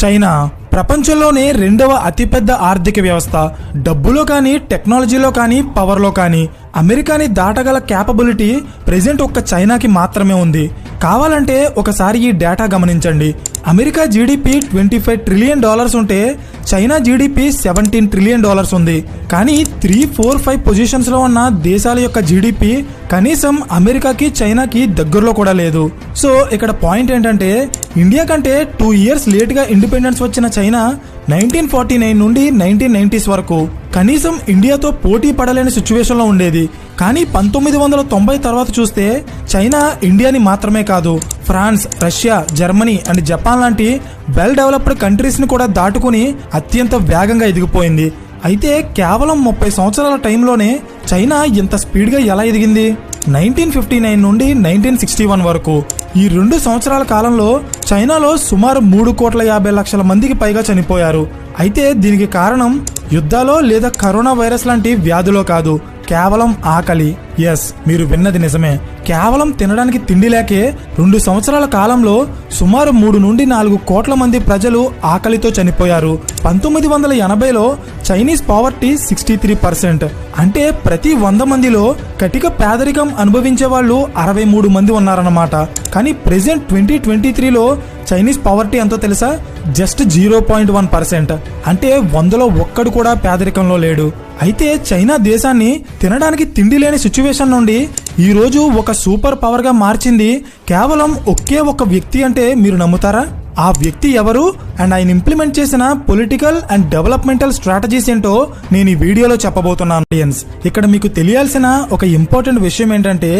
China ప్రపంచంలోనే రెండవ అతిపెద్ద ఆర్థిక వ్యవస్థ. డబ్బులో కానీ, టెక్నాలజీలో కానీ, పవర్లో కానీ అమెరికాని దాటగల క్యాపబిలిటీ ప్రెజెంట్ ఒక్క చైనాకి మాత్రమే ఉంది. కావాలంటే ఒకసారి ఈ డేటా గమనించండి. అమెరికా జీడిపి $25 ట్రిలియన్ ఉంటే చైనా జీడిపి $17 ట్రిలియన్ ఉంది. కానీ 3, 4, 5 పొజిషన్స్లో ఉన్న దేశాల యొక్క జీడిపి కనీసం అమెరికాకి, చైనాకి దగ్గరలో కూడా లేదు. సో ఇక్కడ పాయింట్ ఏంటంటే ఇండియా కంటే 2 ఇయర్స్ లేట్గా ఇండిపెండెన్స్ వచ్చిన చైనా 1949 నుండి 1990s వరకు కనీసం ఇండియాతో పోటీ పడలేని సిచ్యువేషన్లో ఉండేది. కానీ 1990 తర్వాత చూస్తే చైనా ఇండియాని మాత్రమే కాదు, France, Russia, Germany and Japan లాంటి వెల్ డెవలప్డ్ కంట్రీస్ని కూడా దాటుకుని అత్యంత వేగంగా ఎదిగిపోయింది. అయితే కేవలం 30 సంవత్సరాల టైంలోనే చైనా ఇంత స్పీడ్గా ఎలా ఎదిగింది? 1959 నుండి 1961 వరకు ఈ 2 సంవత్సరాల కాలంలో చైనాలో సుమారు 3,50,00,000 మందికి పైగా చనిపోయారు. అయితే దీనికి కారణం యుద్ధాలో లేదా కరోనా వైరస్ లాంటి వ్యాధులో కాదు, కేవలం ఆకలి. ఎస్, మీరు విన్నది నిజమే. కేవలం తినడానికి తిండి లేకే 2 సంవత్సరాల కాలంలో సుమారు 3 నుండి 4 కోట్ల మంది ప్రజలు ఆకలితో చనిపోయారు. 1980లో చైనీస్ పావర్టీ 63%. అంటే ప్రతి 100 మందిలో కటిక పేదరికం అనుభవించే వాళ్ళు 63 మంది ఉన్నారన్నమాట. కానీ ప్రెసెంట్ 2023లో చైనీస్ పావర్టీ ఎంతో తెలుసా? జస్ట్ 0.1%. అంటే 100లో ఒక్కడు కూడా పేదరికంలో లేడు. అయితే చైనా దేశాన్ని తినడానికి తిండి లేని సిచ్యువేషన్ నుండి ఈరోజు ఒక సూపర్ పవర్గా మార్చింది కేవలం ఒకే ఒక వ్యక్తి. అంటే మీరు నమ్ముతారా? ఆ వ్యక్తి ఎవరు అండ్ ఆయన ఇంప్లిమెంట్ చేసిన పొలిటికల్ అండ్ డెవలప్మెంటల్ స్ట్రాటజీస్ ఏంటో నేను ఈ వీడియోలో చెప్పబోతున్నాను. ఇక్కడ మీకు తెలియాల్సిన ఒక ఇంపార్టెంట్ విషయం ఏంటంటే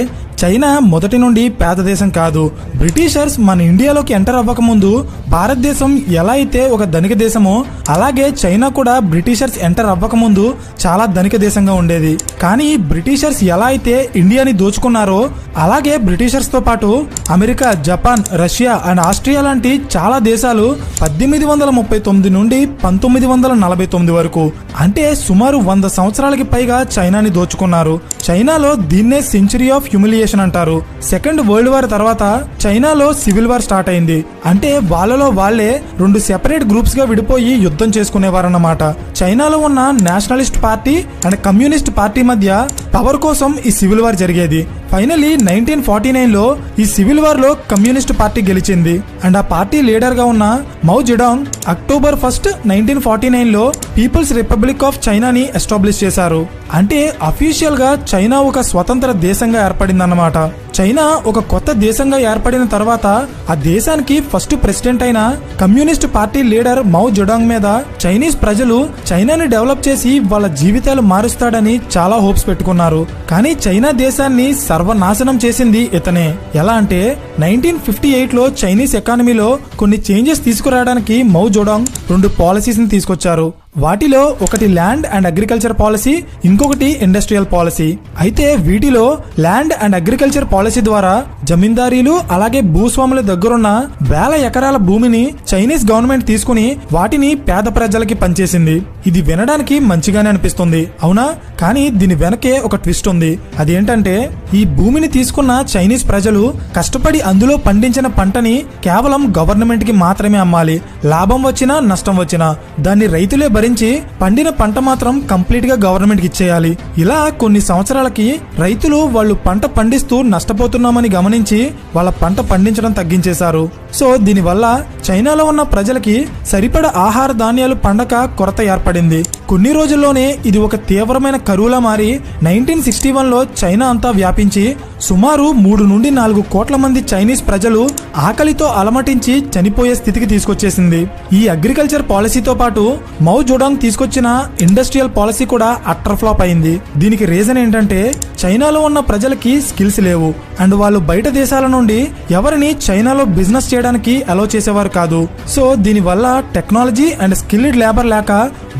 చైనా మొదటి నుండి పేద దేశం కాదు. బ్రిటిషర్స్ మన ఇండియాలోకి ఎంటర్ అవ్వక ముందు భారతదేశం ఎలా అయితే ఒక ధనిక దేశమో అలాగే చైనా కూడా బ్రిటిషర్స్ ఎంటర్ అవ్వక ముందు చాలా ధనిక దేశంగా ఉండేది. కానీ బ్రిటిషర్స్ ఎలా అయితే ఇండియాని దోచుకున్నారో అలాగే బ్రిటిషర్స్ తో పాటు America, Japan, Russia and Austria లాంటి చాలా దేశాలు 1839 నుండి 1949 వరకు అంటే సుమారు 100 సంవత్సరాలకి పైగా చైనాని దోచుకున్నారు. చైనాలో దీన్నే సెంచరీ ఆఫ్ హ్యూమిలియేషన్ అంటారు. సెకండ్ వరల్డ్ వార్ తర్వాత చైనాలో సివిల్ వార్ స్టార్ట్ అయింది. అంటే వాళ్ళలో వాళ్ళే 2 సెపరేట్ గ్రూప్స్ గా విడిపోయి యుద్ధం చేసుకునేవారన్నమాట. చైనాలో ఉన్న nationalist party and communist party మధ్య పవర్ కోసం ఈ సివిల్ వార్ జరిగేది. ఫైనలీ 1949లో ఈ సివిల్ వార్ లో కమ్యూనిస్ట్ పార్టీ గెలిచింది అండ్ ఆ పార్టీ లీడర్ గా ఉన్న మౌ జెడాంగ్ అక్టోబర్ 1, 1949లో పీపుల్స్ రిపబ్లిక్ ఆఫ్ చైనాని ఎస్టాబ్లిష్ చేశారు. అంటే అఫీషియల్ గా చైనా ఒక స్వతంత్ర దేశంగా ఏర్పడిందన్నమాట. చైనా ఒక కొత్త దేశంగా ఏర్పడిన తర్వాత ఆ దేశానికి ఫస్ట్ ప్రెసిడెంట్ అయిన కమ్యూనిస్ట్ పార్టీ లీడర్ మౌ జెడాంగ్ మీద చైనీస్ ప్రజలు చైనాని డెవలప్ చేసి వాళ్ళ జీవితాలు మారుస్తాడని చాలా హోప్స్ పెట్టుకున్నారు. కానీ చైనా దేశాన్ని సర్వనాశనం చేసింది ఇతనే. ఎలా అంటే 1958లో చైనీస్ ఎకానమీలో కొన్ని చేంజెస్ తీసుకురావడానికి మౌ జెడాంగ్ 2 పాలసీస్ ని తీసుకొచ్చారు. వాటిలో ఒకటి ల్యాండ్ అండ్ అగ్రికల్చర్ పాలసీ, ఇంకొకటి ఇండస్ట్రియల్ పాలసీ. అయితే వీటిలో ల్యాండ్ అండ్ అగ్రికల్చర్ పాలసీ ద్వారా జమీందారీలు అలాగే భూస్వాముల దగ్గరున్న వేల ఎకరాల భూమిని చైనీస్ గవర్నమెంట్ తీసుకుని వాటిని పేద ప్రజలకి పనిచేసింది. ఇది వినడానికి మంచిగానే అనిపిస్తుంది, అవునా? కానీ దీని వెనకే ఒక ట్విస్ట్ ఉంది. అదేంటంటే ఈ భూమిని తీసుకున్న చైనీస్ ప్రజలు కష్టపడి అందులో పండించిన పంటని కేవలం గవర్నమెంట్ కి మాత్రమే అమ్మాలి. లాభం వచ్చినా నష్టం వచ్చినా దాన్ని రైతులే భరించి పండిన పంట మాత్రం కంప్లీట్ గా గవర్నమెంట్ కి ఇచ్చేయాలి. ఇలా కొన్ని సంవత్సరాలకి రైతులు వాళ్ళు పంట పండిస్తూ నష్టపోతున్నామని గమనించి వాళ్ళ పంట పండించడం తగ్గించేశారు. సో దీనివల్ల చైనాలో ఉన్న ప్రజలకి సరిపడ ఆహార ధాన్యాలు పండక కొరత ఏర్పడింది. కొన్ని రోజుల్లోనే ఇది ఒక తీవ్రమైన కరువులా మారి 1961లో చైనా అంతా వ్యాపించి సుమారు 3 నుండి 4 కోట్ల మంది చైనీస్ ప్రజలు ఆకలితో అలమటించి చనిపోయే స్థితికి తీసుకొచ్చేసింది. ఈ అగ్రికల్చర్ పాలసీతో పాటు మౌ జెడాంగ్ తీసుకొచ్చిన ఇండస్ట్రియల్ పాలసీ కూడా అట్టర్ ఫ్లాప్ అయింది. దీనికి రీజన్ ఏంటంటే చైనాలో ఉన్న ప్రజలకి స్కిల్స్ లేవు అండ్ వాళ్ళు బయట దేశాల నుండి ఎవరిని చైనాలో బిజినెస్ చేయడానికి అలౌ చేసేవారు కాదు. సో దీనివల్ల టెక్నాలజీ అండ్ స్కిల్డ్ లేబర్ లేక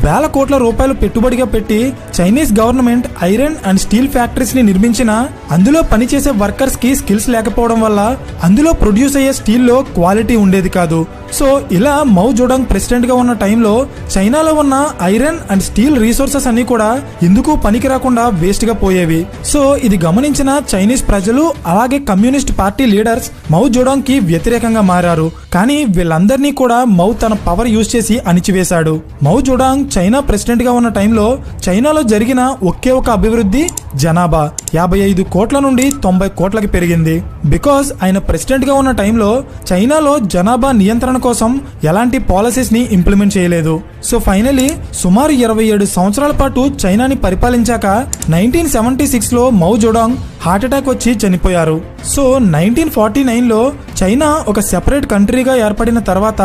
వేల కోట్ల రూపాయలు పెట్టుబడిగా పెట్టి Chinese government iron and steel factories ని నిర్మించిన అందులో పనిచేసే వర్కర్స్ కి స్కిల్స్ లేకపోవడం వల్ల అందులో ప్రొడ్యూస్ అయ్యే స్టీల్ లో క్వాలిటీ ఉండేది కాదు. సో ఇలా మౌ జోడాంగ్ ప్రెసిడెంట్ గా ఉన్న టైంలో చైనాలో ఉన్న ఐరన్ అండ్ స్టీల్ రీసోర్సెస్ అన్ని కూడా ఎందుకు పనికి రాకుండా వేస్ట్ గా పోయేవి. సో ఇది గమనించిన చైనీస్ ప్రజలు అలాగే కమ్యూనిస్ట్ పార్టీ లీడర్స్ మౌ జోడాంగ్ కి వ్యతిరేకంగా మారారు. కానీ వీళ్ళందరినీ కూడా మౌ తన పవర్ యూజ్ చేసి అణిచివేశాడు. మౌ జోడాంగ్ చైనా ప్రెసిడెంట్ గా ఉన్న టైంలో చైనాలో జరిగిన ఒకే ఒక అభివృద్ధి జనాభా 55 కోట్ల నుండి 90 కోట్లకి పెరిగింది. బికాజ్ ఆయన ప్రెసిడెంట్ గా ఉన్న టైంలో చైనాలో జనాభా నియంత్రణ కోసం ఎలాంటి పాలసీస్ ని ఇంప్లిమెంట్ చేయలేదు. సో ఫైనలీ సుమారు 27 సంవత్సరాల పాటు చైనాని పరిపాలించాక 1976 లో మౌ జోడాంగ్ హార్ట్ అటాక్ వచ్చి చనిపోయారు. సో 1949లో చైనా ఒక సెపరేట్ కంట్రీగా ఏర్పడిన తర్వాత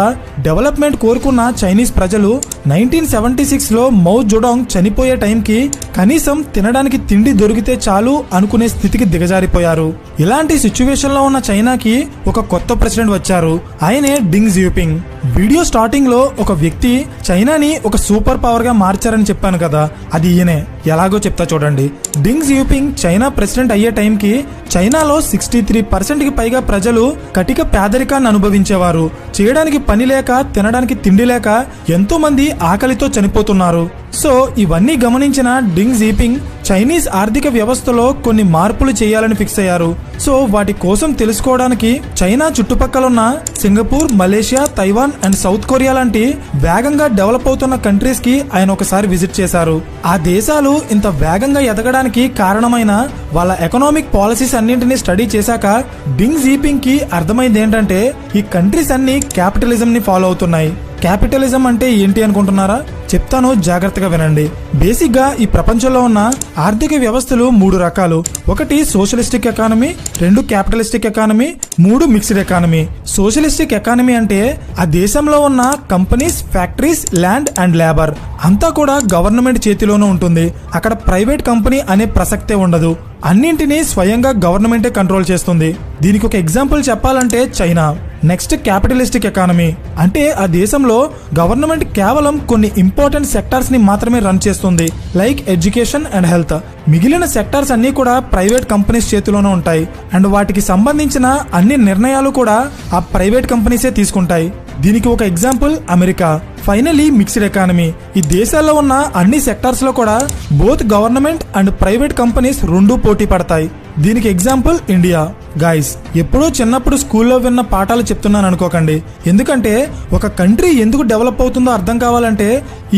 డెవలప్మెంట్ కోరుకున్న చైనీస్ ప్రజలు 1976లో మౌ జోడాంగ్ చనిపోయే టైంకి కనీసం తినడానికి తిండి దొరికితే చాలు అనుకునే స్థితికి దిగజారిపోయారు. ఇలాంటి సిచ్యువేషన్ లో ఉన్న చైనాకి ఒక కొత్త ప్రెసిడెంట్ వచ్చారు. ఆయనే డింగ్ జియోపింగ్. వీడియో స్టార్టింగ్ లో ఒక వ్యక్తి చైనాని ఒక సూపర్ పవర్ గా మార్చారని చెప్పాను కదా, అది ఈయనే. ఎలాగో చెప్తా చూడండి. డింగ్ జియోపింగ్ చైనా ప్రెసిడెంట్ అయ్యే టైంకి చైనాలో 63% కి పైగా ప్రజలు కటిక పేదరికాన్ని అనుభవించేవారు. చేయడానికి పని లేక తినడానికి తిండి లేక ఎంతో మంది ఆకలితో చనిపోతున్నారు. సో ఇవన్నీ గమనించిన డింగ్ జియోపింగ్ చైనీస్ ఆర్థిక వ్యవస్థలో కొన్ని మార్పులు చేయాలని ఫిక్స్ అయ్యారు. సో వాటి కోసం తెలుసుకోవడానికి చైనా చుట్టుపక్కల ఉన్న Singapore, Malaysia, Taiwan and south Korea లాంటి వేగంగా డెవలప్ అవుతున్న కంట్రీస్ కి ఆయన ఒకసారి విజిట్ చేశారు. ఆ దేశాలు ఇంత వేగంగా ఎదగడానికి కారణమైన వాళ్ళ ఎకనామిక్ పాలసీస్ అన్నింటినీ స్టడీ చేశాక డింగ్ జియోపింగ్ కి అర్థమైంది ఏంటంటే ఈ కంట్రీస్ అన్ని క్యాపిటలిజం ని ఫాలో అవుతున్నాయి. క్యాపిటలిజం అంటే ఏంటి అనుకుంటున్నారా? చెప్తాను, జాగ్రత్తగా వినండి. బేసిక్ గా ఈ ప్రపంచంలో ఉన్న ఆర్థిక వ్యవస్థలు 3 రకాలు. ఒకటి socialistic economy, 2 capitalistic economy, 3 mixed economy. Socialistic economy అంటే ఆ దేశంలో ఉన్న companies, factories, land and labour అంతా కూడా గవర్నమెంట్ చేతిలోనే ఉంటుంది. అక్కడ ప్రైవేట్ కంపెనీ అనే ప్రసక్తే ఉండదు. అన్నింటినీ స్వయంగా గవర్నమెంటే కంట్రోల్ చేస్తుంది. దీనికి ఒక ఎగ్జాంపుల్ చెప్పాలంటే చైనా. నెక్స్ట్ క్యాపిటలిస్టిక్ ఎకానమీ అంటే ఆ దేశంలో గవర్నమెంట్ కేవలం కొన్ని ఇంపార్టెంట్ సెక్టార్స్ ని మాత్రమే రన్ చేస్తుంది, లైక్ ఎడ్యుకేషన్ అండ్ హెల్త్. మిగిలిన సెక్టార్స్ అన్ని కూడా ప్రైవేట్ కంపెనీస్ చేతిలోనే ఉంటాయి అండ్ వాటికి సంబంధించిన అన్ని నిర్ణయాలు కూడా ఆ ప్రైవేట్ కంపెనీసే తీసుకుంటాయి. దీనికి ఒక example America. Finally mixed economy. ఈ దేశాల్లో ఉన్న అన్ని సెక్టార్స్ లో కూడా both government and private companies రెండూ పోటీ పడతాయి. దీనికి ఎగ్జాంపుల్ ఇండియా. గాయస్, ఎప్పుడో చిన్నప్పుడు స్కూల్లో విన్న పాఠాలు చెప్తున్నాను అనుకోకండి. ఎందుకంటే ఒక కంట్రీ ఎందుకు డెవలప్ అవుతుందో అర్థం కావాలంటే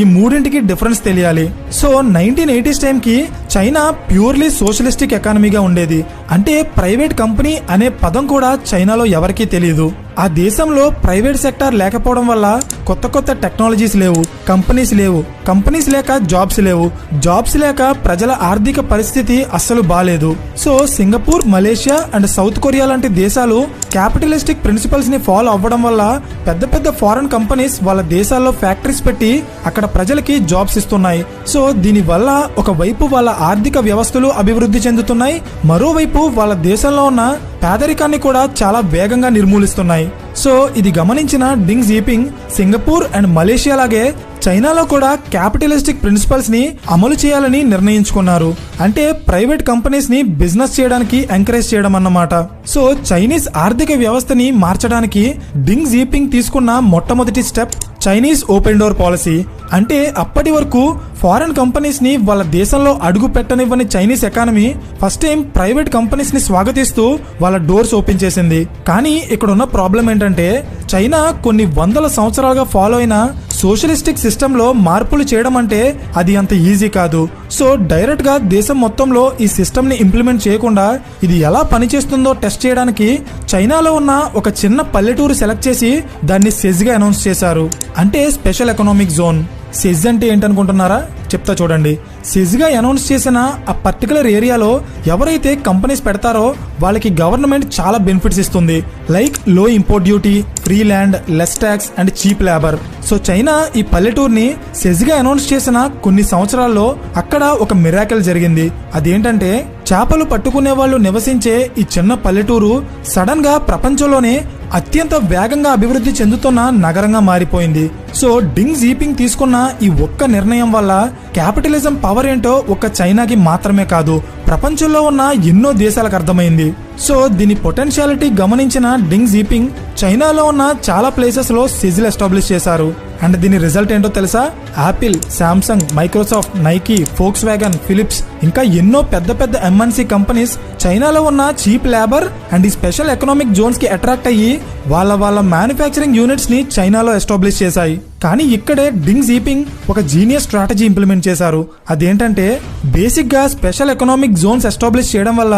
ఈ మూడింటికి డిఫరెన్స్ తెలియాలి. సో 1980s టైంకి చైనా ప్యూర్లీ సోషలిస్టిక్ ఎకానమీగా ఉండేది. అంటే ప్రైవేట్ కంపెనీ అనే పదం కూడా చైనాలో ఎవరికీ తెలియదు. ఆ దేశంలో ప్రైవేట్ సెక్టార్ లేకపోవడం వల్ల కొత్త కొత్త టెక్నాలజీస్ లేవు, కంపెనీస్ లేవు, కంపెనీస్ లేక జాబ్స్ లేవు, జాబ్స్ లేక ప్రజల ఆర్థిక పరిస్థితి అస్సలు బాలేదు. So Singapore, Malaysia and south Korea లాంటి దేశాలు క్యాపిటలిస్టిక్ ప్రిన్సిపల్స్ ని ఫాలో అవ్వడం వల్ల పెద్ద పెద్ద ఫారెన్ కంపెనీస్ వాళ్ళ దేశాల్లో ఫ్యాక్టరీస్ పెట్టి అక్కడ ప్రజలకి జాబ్స్ ఇస్తున్నాయి. సో దీని వల్ల ఒకవైపు వాళ్ళ ఆర్థిక వ్యవస్థలు అభివృద్ధి చెందుతున్నాయి, మరోవైపు వాళ్ళ దేశంలో ఉన్న పేదరికాన్ని కూడా చాలా వేగంగా నిర్మూలిస్తున్నాయి. సో ఇది గమనించిన డింగ్ జియోపింగ్ సింగపూర్ అండ్ మలేషియా లాగే చైనాలో కూడా క్యాపిటలిస్టిక్ ప్రిన్సిపల్స్ ని అమలు చేయాలని నిర్ణయించుకున్నారు. అంటే ప్రైవేట్ కంపెనీస్ ని బిజినెస్ చేయడానికి ఎంకరేజ్ చేయడం అన్నమాట. సో చైనీస్ ఆర్థిక వ్యవస్థని మార్చడానికి డింగ్ జియోపింగ్ తీసుకున్న మొట్టమొదటి step Chinese open door policy. అంటే అప్పటి వరకు ఫారెన్ కంపెనీస్ ని వాళ్ళ దేశంలో అడుగు పెట్టనివ్వని Chinese economy first time private companies ని స్వాగతిస్తూ వాళ్ళ డోర్స్ ఓపెన్ చేసింది. కానీ ఇక్కడ ఉన్న ప్రాబ్లం ఏంటంటే చైనా కొన్ని వందల సంవత్సరాలుగా ఫాలో అయిన సోషలిస్టిక్ సిస్టమ్ లో మార్పులు చేయడం అంటే అది అంత ఈజీ కాదు. సో డైరెక్ట్ గా దేశం మొత్తంలో ఈ సిస్టమ్ ని ఇంప్లిమెంట్ చేయకుండా ఇది ఎలా పనిచేస్తుందో టెస్ట్ చేయడానికి చైనాలో ఉన్న ఒక చిన్న పల్లెటూరు సెలెక్ట్ చేసి దాన్ని సెజ్ గా అనౌన్స్ చేశారు. అంటే స్పెషల్ ఎకనామిక్ జోన్. సెజ్ అంటే ఏంటనుకుంటున్నారా? చెప్తా చూడండి. సెజ్ గా అనౌన్స్ చేసిన ఆ పర్టికులర్ ఏరియాలో ఎవరైతే కంపెనీస్ పెడతారో వాళ్ళకి గవర్నమెంట్ చాలా బెనిఫిట్స్ ఇస్తుంది, లైక్ లో import duty, free land, less tax and cheap labour. So China ఈ పల్లెటూరుని సెజ్ గా అనౌన్స్ చేసిన కొన్ని సంవత్సరాల్లో అక్కడ ఒక మిరాకిల్ జరిగింది. అదేంటంటే చేపలు పట్టుకునే వాళ్ళు నివసించే ఈ చిన్న పల్లెటూరు సడన్ గా ప్రపంచంలోనే అత్యంత వేగంగా అభివృద్ధి చెందుతున్న నగరంగా మారిపోయింది. సో డింగ్ జీపింగ్ తీసుకున్న ఈ ఒక్క నిర్ణయం వల్ల క్యాపిటలిజం పవర్ ఏంటో ఒక్క చైనాకి మాత్రమే కాదు, ప్రపంచంలో ఉన్న ఎన్నో దేశాలకు అర్థమైంది. సో దీని పొటెన్షియాలిటీ గమనించిన డింగ్ జీపింగ్ చైనాలో ఉన్న చాలా ప్లేసెస్ లో సిజిల్ ఎస్టాబ్లిష్ చేశారు. అండ్ దీని రిజల్ట్ ఏంటో తెలుసా? Apple, Samsung, Microsoft, Nike, Volkswagen, Philips ఇంకా ఎన్నో పెద్ద పెద్ద ఎంఎన్సీ కంపెనీస్ చైనాలో ఉన్న చీప్ లేబర్ అండ్ ఈ స్పెషల్ ఎకనామిక్ జోన్స్ కి అట్రాక్ట్ అయ్యి వాళ్ళ మ్యానుఫ్యాక్చరింగ్ యూనిట్స్ ని చైనాలో ఎస్టాబ్లిష్ చేశాయి. కానీ ఇక్కడే డింగ్ జీపింగ్ ఒక జీనియస్ స్ట్రాటజీ ఇంప్లిమెంట్ చేశారు. అదేంటంటే బేసిక్ గా స్పెషల్ ఎకనామిక్ జోన్స్ ఎస్టాబ్లిష్ చేయడం వల్ల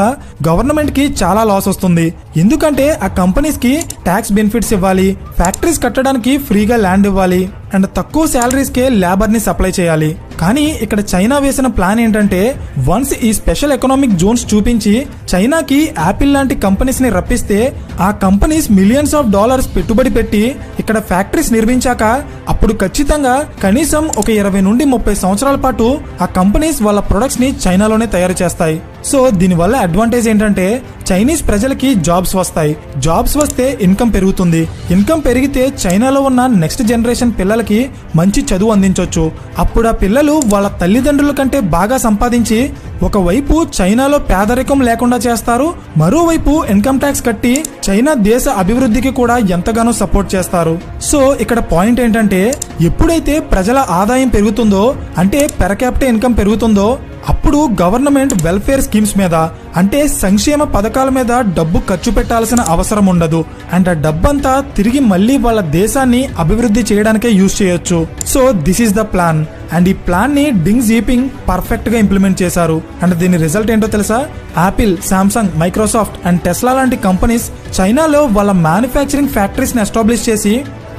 గవర్నమెంట్ కి చాలా లాస్ వస్తుంది. ఎందుకంటే ఆ కంపెనీస్ కి ట్యాక్స్ బెనిఫిట్స్ ఇవ్వాలి, ఫ్యాక్టరీస్ కట్టడానికి ఫ్రీగా ల్యాండ్ ఇవ్వాలి అండ్ తక్కువ శాలరీస్ కే లేబర్ ని సప్లై చేయాలి. కానీ ఇక్కడ చైనా వేసిన ప్లాన్ ఏంటంటే వన్స్ ఈ స్పెషల్ ఎకనామిక్ జోన్స్ చూపించి చైనాకి యాపిల్ లాంటి కంపెనీస్ ని రప్పిస్తే ఆ కంపెనీస్ మిలియన్స్ ఆఫ్ డాలర్స్ పెట్టుబడి పెట్టి ఇక్కడ ఫ్యాక్టరీస్ నిర్మించాక అప్పుడు ఖచ్చితంగా కనీసం ఒక 20 నుండి 30 సంవత్సరాల పాటు ఆ కంపెనీస్ వాళ్ళ ప్రొడక్ట్స్ ని చైనాలోనే తయారు చేస్తాయి. సో దీనివల్ల అడ్వాంటేజ్ ఏంటంటే చైనీస్ ప్రజలకి జాబ్స్ వస్తాయి, జాబ్స్ వస్తే ఇన్కమ్ పెరుగుతుంది, ఇన్కమ్ పెరిగితే చైనాలో ఉన్న నెక్స్ట్ జనరేషన్ పిల్లలకి మంచి చదువు అందించవచ్చు. అప్పుడు ఆ పిల్లలు వాళ్ళ తల్లిదండ్రుల కంటే బాగా సంపాదించి ఒకవైపు చైనాలో పేదరికం లేకుండా చేస్తారు, మరోవైపు ఇన్కమ్ ట్యాక్స్ కట్టి చైనా దేశ అభివృద్ధికి కూడా ఎంతగానో సపోర్ట్ చేస్తారు. సో ఇక్కడ పాయింట్ ఏంటంటే ఎప్పుడైతే ప్రజల ఆదాయం పెరుగుతుందో అంటే పెర్ క్యాపిటల్ ఇన్కమ్ పెరుగుతుందో అప్పుడు గవర్నమెంట్ వెల్ఫేర్ స్కీమ్స్ మీద అంటే సంక్షేమ పథకాల మీద డబ్బు ఖర్చు పెట్టాల్సిన అవసరం ఉండదు అండ్ ఆ డబ్బంతా తిరిగి మళ్ళీ వాళ్ళ దేశాన్ని అభివృద్ధి చేయడానికే యూజ్ చేయొచ్చు. So this is the plan and ఈ ప్లాన్ ని డింగ్ జీపింగ్ పర్ఫెక్ట్ గా ఇంప్లిమెంట్ చేశారు. అండ్ దీని రిజల్ట్ ఏంటో తెలుసా? Apple, Samsung, Microsoft and Tesla లాంటి కంపెనీస్ చైనాలో వాళ్ళ మ్యానుఫ్యాక్చరింగ్ ఫ్యాక్టరీస్ ని ఎస్టాబ్లిష్ చేసి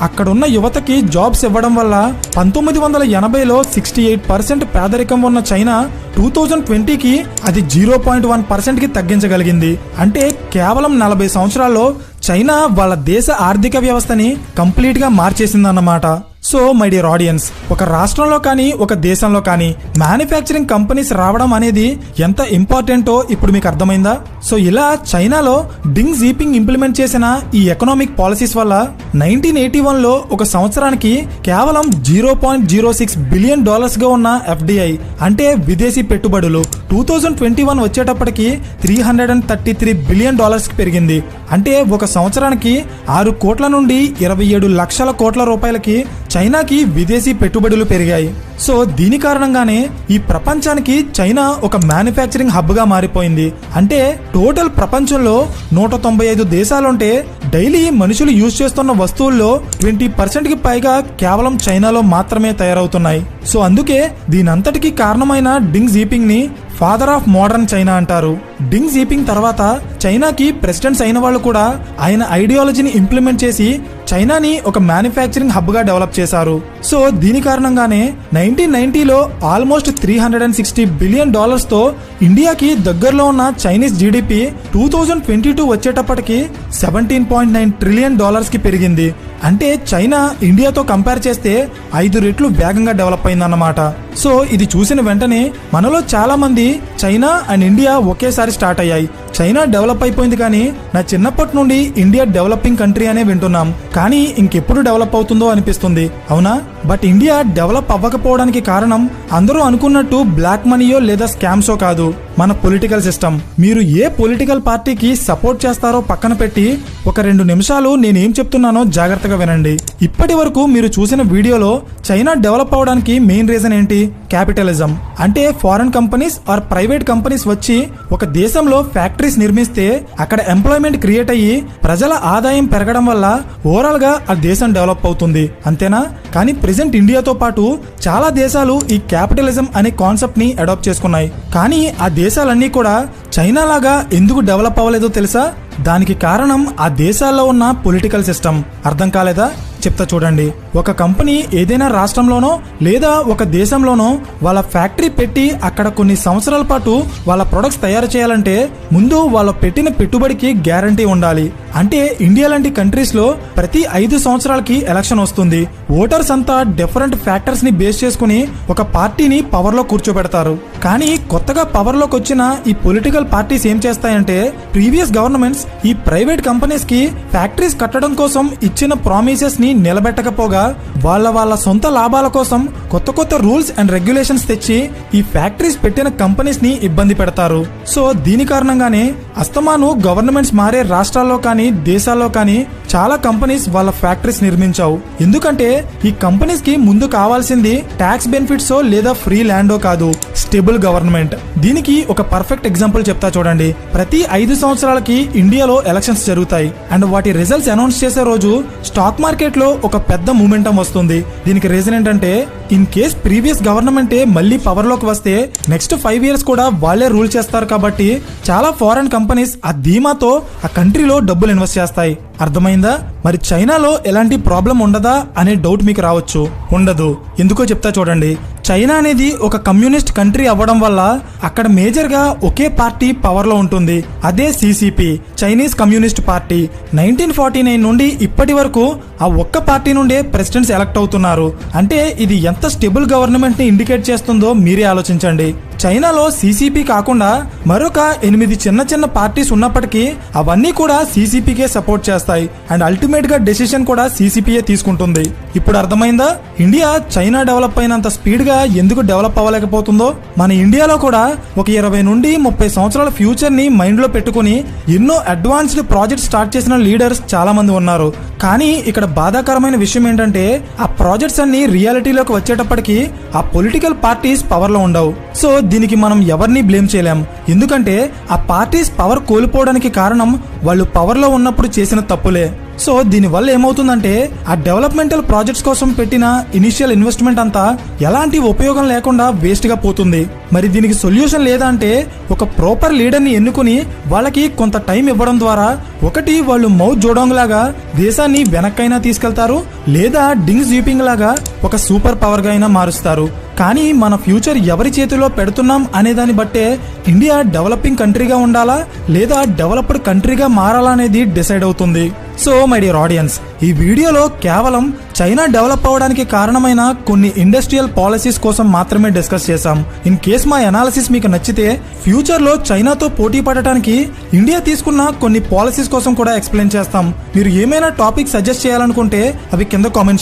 అక్కడున్న యువతకి జాబ్స్ ఇవ్వడం వల్ల 1980లో 68% పేదరికం ఉన్న చైనా 2020కి అది 0.1% కి తగ్గించగలిగింది. అంటే కేవలం 40 సంవత్సరాల్లో చైనా వాళ్ళ దేశ ఆర్థిక వ్యవస్థని కంప్లీట్ గా మార్చేసిందన్నమాట. సో మై డియర్ ఆడియన్స్, ఒక రాష్ట్రంలో కానీ ఒక దేశంలో కానీ మ్యానుఫ్యాక్చరింగ్ కంపెనీస్ రావడం అనేది ఎంత ఇంపార్టెంటో ఇప్పుడు మీకు అర్థమైందా? సో ఇలా చైనాలో డింగ్ జీపింగ్ ఇంప్లిమెంట్ చేసిన ఈ ఎకనామిక్ పాలసీస్ వల్ల 1981లో ఒక సంవత్సరానికి కేవలం $0.06 బిలియన్ గా ఉన్న FDI అంటే విదేశీ పెట్టుబడులు 2021 వచ్చేటప్పటికి $333 బిలియన్ కి పెరిగింది. అంటే ఒక సంవత్సరానికి 6 కోట్ల నుండి 27 లక్షల కోట్ల రూపాయలకి చైనాకి విదేశీ పెట్టుబడులు పెరిగాయి. సో దీని కారణంగానే ఈ ప్రపంచానికి చైనా ఒక మ్యానుఫ్యాక్చరింగ్ హబ్ గా మారిపోయింది. అంటే టోటల్ ప్రపంచంలో 195 దేశాలుంటే డైలీ మనుషులు యూజ్ చేస్తున్న వస్తువుల్లో 20% కి పైగా కేవలం చైనాలో మాత్రమే తయారవుతున్నాయి. సో అందుకే దీనంతటికీ కారణమైన డింగ్ జీపింగ్ ని ఫాదర్ ఆఫ్ మోడర్న్ చైనా అంటారు. డింగ్ జీపింగ్ తర్వాత చైనాకి ప్రెసిడెంట్స్ అయిన వాళ్ళు కూడా ఆయన ఐడియాలజీని ఇంప్లిమెంట్ చేసి చైనాని ఒక మ్యానుఫ్యాక్చరింగ్ హబ్ గా డెవలప్ చేశారు. సో దీని కారణంగానే 1990లో ఆల్మోస్ట్ $360 బిలియన్ తో ఇండియాకి దగ్గరలో ఉన్న చైనీస్ జీడిపి 2022 వచ్చేటప్పటికి $17.9 ట్రిలియన్ కి పెరిగింది. అంటే చైనా ఇండియాతో కంపేర్ చేస్తే 5 రెట్లు వేగంగా డెవలప్ అయిందన్నమాట. సో ఇది చూసిన వెంటనే మనలో చాలా మంది చైనా అండ్ ఇండియా ఒకేసారి స్టార్ట్ అయ్యాయి, చైనా డెవలప్ అయిపోయింది కానీ నా చిన్నప్పటి నుండి ఇండియా డెవలపింగ్ కంట్రీ అనే వింటున్నాం, కానీ ఇంకెప్పుడు డెవలప్ అవుతుందో అనిపిస్తుంది, అవునా? బట్ ఇండియా డెవలప్ అవ్వకపోవడానికి కారణం అందరూ అనుకున్నట్టు బ్లాక్ మనీయో లేదా స్కామ్సో కాదు, మన పొలిటికల్ సిస్టమ్. మీరు ఏ పొలిటికల్ పార్టీకి సపోర్ట్ చేస్తారో పక్కన పెట్టి ఒక 2 నిమిషాలు నేనేం చెప్తున్నానో జాగ్రత్తగా వినండి. ఇప్పటి వరకు మీరు చూసిన వీడియోలో చైనా డెవలప్ అవడానికి మెయిన్ రీజన్ ఏంటి? క్యాపిటలిజం. అంటే foreign companies or private companies వచ్చి ఒక దేశంలో ఫ్యాక్టరీస్ నిర్మిస్తే అక్కడ ఎంప్లాయ్మెంట్ క్రియేట్ అయ్యి ప్రజల ఆదాయం పెరగడం వల్ల ఓవరాల్ గా ఆ దేశం డెవలప్ అవుతుంది, అంతేనా? కానీ ప్రెసెంట్ ఇండియాతో పాటు చాలా దేశాలు ఈ క్యాపిటలిజం అనే కాన్సెప్ట్ ని అడాప్ట్ చేసుకున్నాయి. కానీ ఆ దేశాలన్నీ కూడా చైనా లాగా ఎందుకు డెవలప్ అవ్వలేదో తెలుసా? దానికి కారణం ఆ దేశాల్లో ఉన్న పొలిటికల్ సిస్టమ్. అర్థం కాలేదా? చెప్తా చూడండి. ఒక కంపెనీ ఏదైనా రాష్ట్రంలోనో లేదా ఒక దేశంలోనో వాళ్ళ ఫ్యాక్టరీ పెట్టి అక్కడ కొన్ని సంవత్సరాల పాటు వాళ్ళ ప్రొడక్ట్స్ తయారు చేయాలంటే ముందు వాళ్ళు పెట్టిన పెట్టుబడికి గ్యారంటీ ఉండాలి. అంటే ఇండియా లాంటి కంట్రీస్ లో ప్రతి 5 సంవత్సరాలకి ఎలక్షన్ వస్తుంది. ఓటర్స్ అంతా డిఫరెంట్ ఫ్యాక్టర్స్ ని బేస్ చేసుకుని ఒక పార్టీని పవర్ లో కూర్చోబెడతారు. కానీ కొత్తగా పవర్ లోకి వచ్చిన ఈ పొలిటికల్ పార్టీస్ ఏం చేస్తాయంటే ప్రీవియస్ గవర్నమెంట్స్ ఈ ప్రైవేట్ కంపెనీస్ కి ఫ్యాక్టరీస్ కట్టడం కోసం ఇచ్చిన ప్రామిసెస్ ని నిలబెట్టకపోగా వాళ్ళ సొంత లాభాల కోసం కొత్త కొత్త రూల్స్ అండ్ రెగ్యులేషన్స్ తెచ్చి ఈ ఫ్యాక్టరీస్ పెట్టిన కంపెనీస్ ని ఇబ్బంది పెడతారు. సో దీని కారణంగానే అస్తమాను గవర్నమెంట్స్ మారే రాష్ట్రాల్లో కానీ దేశాల్లో కానీ చాలా కంపెనీస్ వాళ్ళ ఫ్యాక్టరీస్ నిర్మించావు. ఎందుకంటే ఈ కంపెనీస్ కి ముందు కావాల్సింది ట్యాక్స్ బెనిఫిట్సో లేదా ఫ్రీ ల్యాండో కాదు, స్టేబుల్ గవర్నమెంట్. దీనికి ఒక పర్ఫెక్ట్ ఎగ్జాంపుల్ చెప్తా చూడండి. ప్రతి 5 సంవత్సరాలకి ఇండియాలో ఎలక్షన్స్ జరుగుతాయి అండ్ వాటి రిజల్ట్స్ అనౌన్స్ చేసే రోజు స్టాక్ మార్కెట్ లో ఒక పెద్ద మూమెంటం వస్తుంది. దీనికి రీజన్ ఏంటంటే ఇన్ కేస్ ప్రీవియస్ గవర్నమెంటే మళ్ళీ పవర్ లోకి వస్తే నెక్స్ట్ 5 years కూడా వాళ్ళే రూల్ చేస్తారు. కాబట్టి చాలా ఫారెన్ కంపెనీస్ ఆ ధీమాతో ఆ కంట్రీలో డబ్బులు ఇన్వెస్ట్ చేస్తాయి. అర్థమైందా? మరి చైనాలో ఎలాంటి ప్రాబ్లం ఉండదా అనే డౌట్ మీకు రావచ్చు. ఉండదు. ఎందుకో చెప్తా చూడండి. చైనా అనేది ఒక కమ్యూనిస్ట్ కంట్రీ అవ్వడం వల్ల అక్కడ మేజర్ గా ఒకే పార్టీ పవర్ లో ఉంటుంది. అదే సిసిపి, చైనీస్ కమ్యూనిస్ట్ పార్టీ. 1949 నుండి ఇప్పటి వరకు ఆ ఒక్క పార్టీ నుండే ప్రెసిడెంట్స్ ఎలక్ట్ అవుతున్నారు. అంటే ఇది ఎంత స్టేబుల్ గవర్నమెంట్ ని ఇండికేట్ చేస్తుందో మీరే ఆలోచించండి. చైనాలో సిసిపి కాకుండా మరొక 8 చిన్న చిన్న పార్టీస్ ఉన్నప్పటికీ అవన్నీ కూడా సిసిపికే సపోర్ట్ చేస్తాయి అండ్ అల్టిమేట్ గా డెసిషన్ కూడా సిసిపియే తీసుకుంటుంది. ఇప్పుడు అర్థమైందా ఇండియా చైనా డెవలప్ అయినంత స్పీడ్ గా ఎందుకు డెవలప్ అవ్వలేకపోతుందో? మన ఇండియాలో కూడా ఒక 20 నుండి 30 సంవత్సరాల ఫ్యూచర్ ని మైండ్ లో పెట్టుకుని ఎన్నో అడ్వాన్స్డ్ ప్రాజెక్ట్ స్టార్ట్ చేసిన లీడర్స్ చాలా మంది ఉన్నారు. కానీ ఇక్కడ బాధాకరమైన విషయం ఏంటంటే ఆ ప్రాజెక్ట్స్ అన్ని రియాలిటీలోకి వచ్చేటప్పటికి ఆ పొలిటికల్ పార్టీస్ పవర్ లో ఉండవు. సో దీనికి మనం ఎవరిని బ్లేమ్ చేయలేం. ఎందుకంటే ఆ పార్టీస్ పవర్ కోల్పోవడానికి కారణం వాళ్ళు పవర్ లో ఉన్నప్పుడు చేసిన తప్పులే. సో దీనివల్ల ఏమవుతుందంటే ఆ డెవలప్మెంటల్ ప్రాజెక్ట్స్ కోసం పెట్టిన ఇనిషియల్ ఇన్వెస్ట్మెంట్ అంతా ఎలాంటి ఉపయోగం లేకుండా వేస్ట్ గా పోతుంది. మరి దీనికి సొల్యూషన్ లేదా అంటే ఒక ప్రాపర్ లీడర్ ని ఎన్నుకుని వాళ్ళకి కొంత టైం ఇవ్వడం ద్వారా ఒకటి వాళ్ళు మౌత్ జోడోంగ్ లాగా దేశాన్ని వెనక్కైనా తీసుకెళ్తారు, లేదా డింగ్ జీపింగ్ లాగా ఒక సూపర్ పవర్ గా అయినా మారుస్తారు. కానీ మన ఫ్యూచర్ ఎవరి చేతిలో పెడుతున్నాం అనే దాన్ని బట్టే ఇండియా డెవలపింగ్ కంట్రీగా ఉండాలా లేదా డెవలప్డ్ కంట్రీగా మారాలా అనేది డిసైడ్ అవుతుంది. సో మై డియర్ ఆడియన్స్, ఈ వీడియోలో కేవలం చైనా డెవలప్ అవ్వడానికి కారణమైన కొన్ని ఇండస్ట్రియల్ పాలసీస్ కోసం మాత్రమే డిస్కస్ చేశాం. ఇన్ కేస్ మా అనాలిసిస్ మీకు నచ్చితే ఫ్యూచర్ లో చైనాతో పోటీ పడటానికి ఇండియా తీసుకున్న కొన్ని పాలసీస్ కోసం కూడా ఎక్స్ప్లెయిన్ చేస్తాం. మీరు ఏమైనా టాపిక్ సజెస్ట్ చేయాలనుకుంటే అవి కింద కామెంట్ చేయండి.